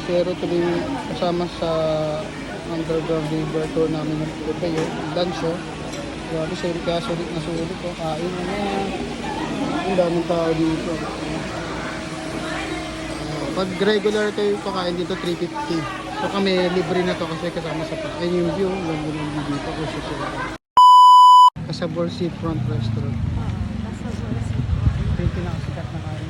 Pero tuloy kasama sa underground river tour namin ng Pupayo, Dansyo. Grabe, sulit kaya sulit na sulit ko. Kain na na. Ang daming tao dito. Pag regular kayo kakain dito, 350. So kami, libre na to kasi kasama sa pa. Ayun yung view, lang yung view dito. Kasi sila. Casabor Seafront Restaurant. Casabor Seafront. Ito yung pinakasikat na kain.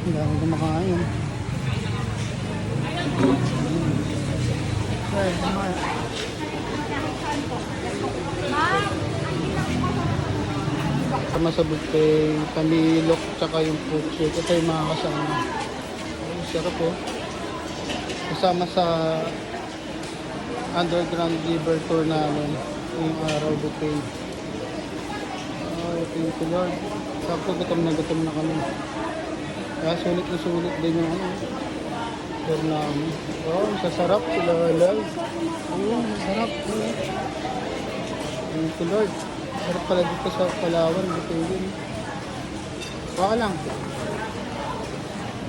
Ang dami kumakain. Okay, kumakain. Sama sa buffet, tamilok, tsaka yung fruit shake. Ito yung mga kasama. Ay, sarap po. Kasama sa underground river tour namin. Yung araw buffet. Ay, thank you Lord. Sakto gutom na kami. Kaya sulit din yung ano. Tour namin. Oh, sasarap sila lang. Oh, sarap. Thank you Lord. Sarap pala dito sa Palawan, buffet din. Baka lang.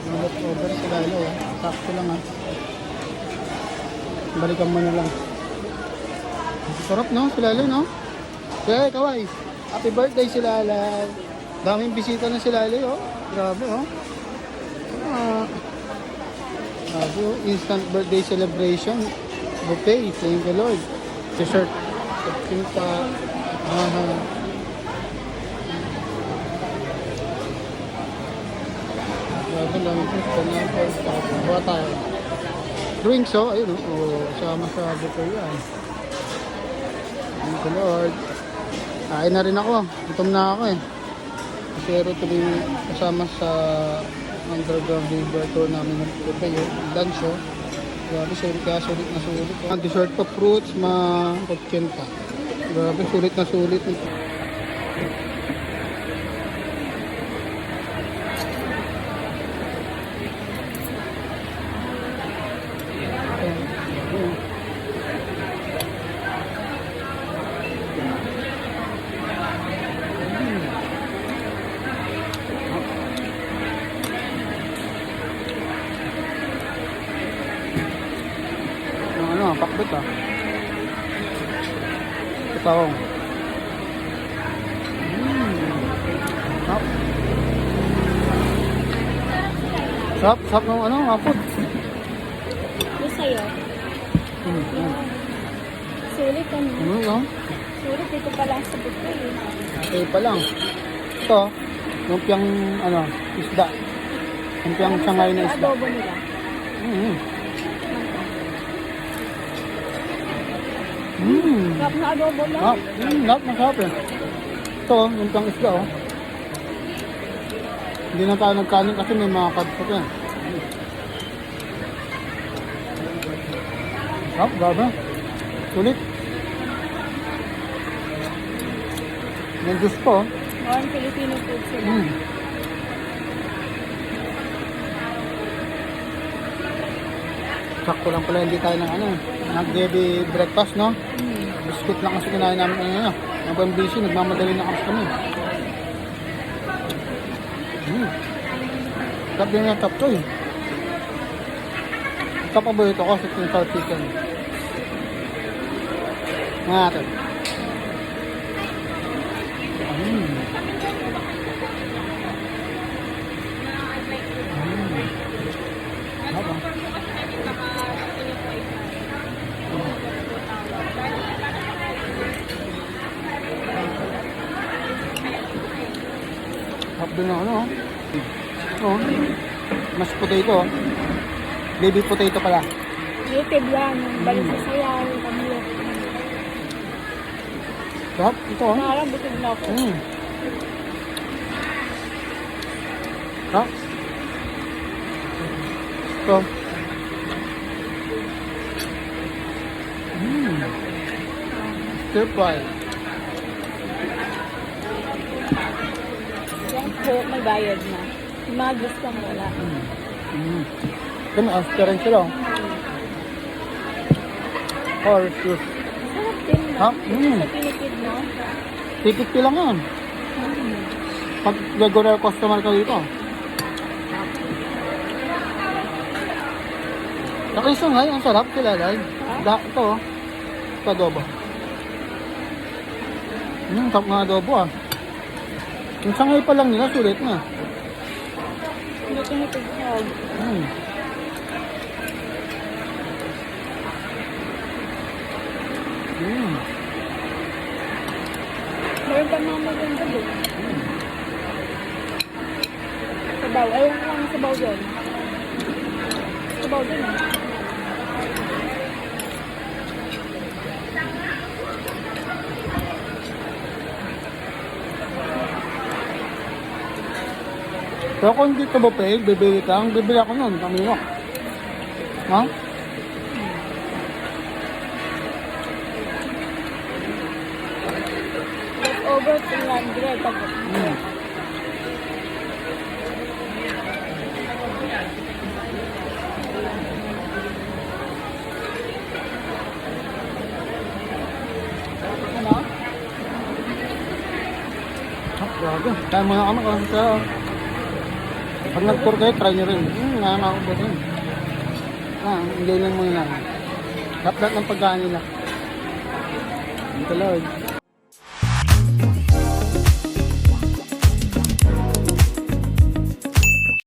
Mga leftover sila lang. Sakto lang ha. Balikan mo na lang. Sarap no, si Lalo no? Kaya kaway. Happy birthday si Lala. Daming bisita na si Lalo oh. Grabe oh. Grabe oh. Instant birthday celebration. Buffet. Thank you Lord. T-shirt. Pinta. Grabe lang ito. Buha tayo. Drinks oh. Ayun oh. Sama sa buffet yan. Thank you Lord. Kain na rin ako. Gutom na ako eh. Pero tuloy kasama sa underground river tour namin ng Pupayo, Dansyo. Grabe, sulit kaya sulit na sulit. Ang dessert pa fruits, ma-80. Grabe, sulit na sulit. Ano, pakbet ah. Katawang. Sarap ng ano, hapon. Yung sa'yo? Sulit ano? Sulit, dito pa lang sa buffet eh. Okay pa lang. Ito, lumpiang ano, isda. Lumpiang sangay na isda. Adobo nila. Sarap na adobo lang. Lahat masarap eh. Ito, lumpiang isda oh. Hindi na tayo nagkanin kasi may mga kadpot eh. Sarap, grabe. Sulit. May juice po. Ang Filipino food sila. Sakto lang pala hindi tayo ng ano, nag-heavy breakfast no? Biscuit lang kasi kinain namin ano, ang busy, nagmamadali na kami. Sarap din yung chapto eh. Ito paborito ko sa tinsaw chicken. Mga natin. Sarap din na ano. Oh. Mas potato. Baby potato pala. Native lang. Balik sa sayaw. Kamilok. Sarap. Ito oh. Parang butog na ako. Sarap. Ito. Stir fry. Yung coke may bayad na. Yung mga gusto mo wala. Ito may aster rin sila. Or juice. Sarap din na. Ha? Sa pinipid na. 350 lang yan. Pag regular customer ka dito. Saka isang ngay, ang sarap kilalay. Ito oh. Ito adobo. Sarap nga adobo ah. Yung sangay pa lang nila, sulit na. Hinipig ko. Meron pa mga maganda doon. Sabaw. Ayun lang sabaw doon. Sabaw doon. Pero kung hindi ito buffet, bibili ka, bibili ako nun, kami mo. Ha? Over 300. Tapos. Ano? Grabe. Kaya muna kami kasi sa... Pag nag-tour kayo, try nyo rin. Nakakaubos rin. Enjoy lang muna. Lahat ng pagkain nila. Thank you, Lord.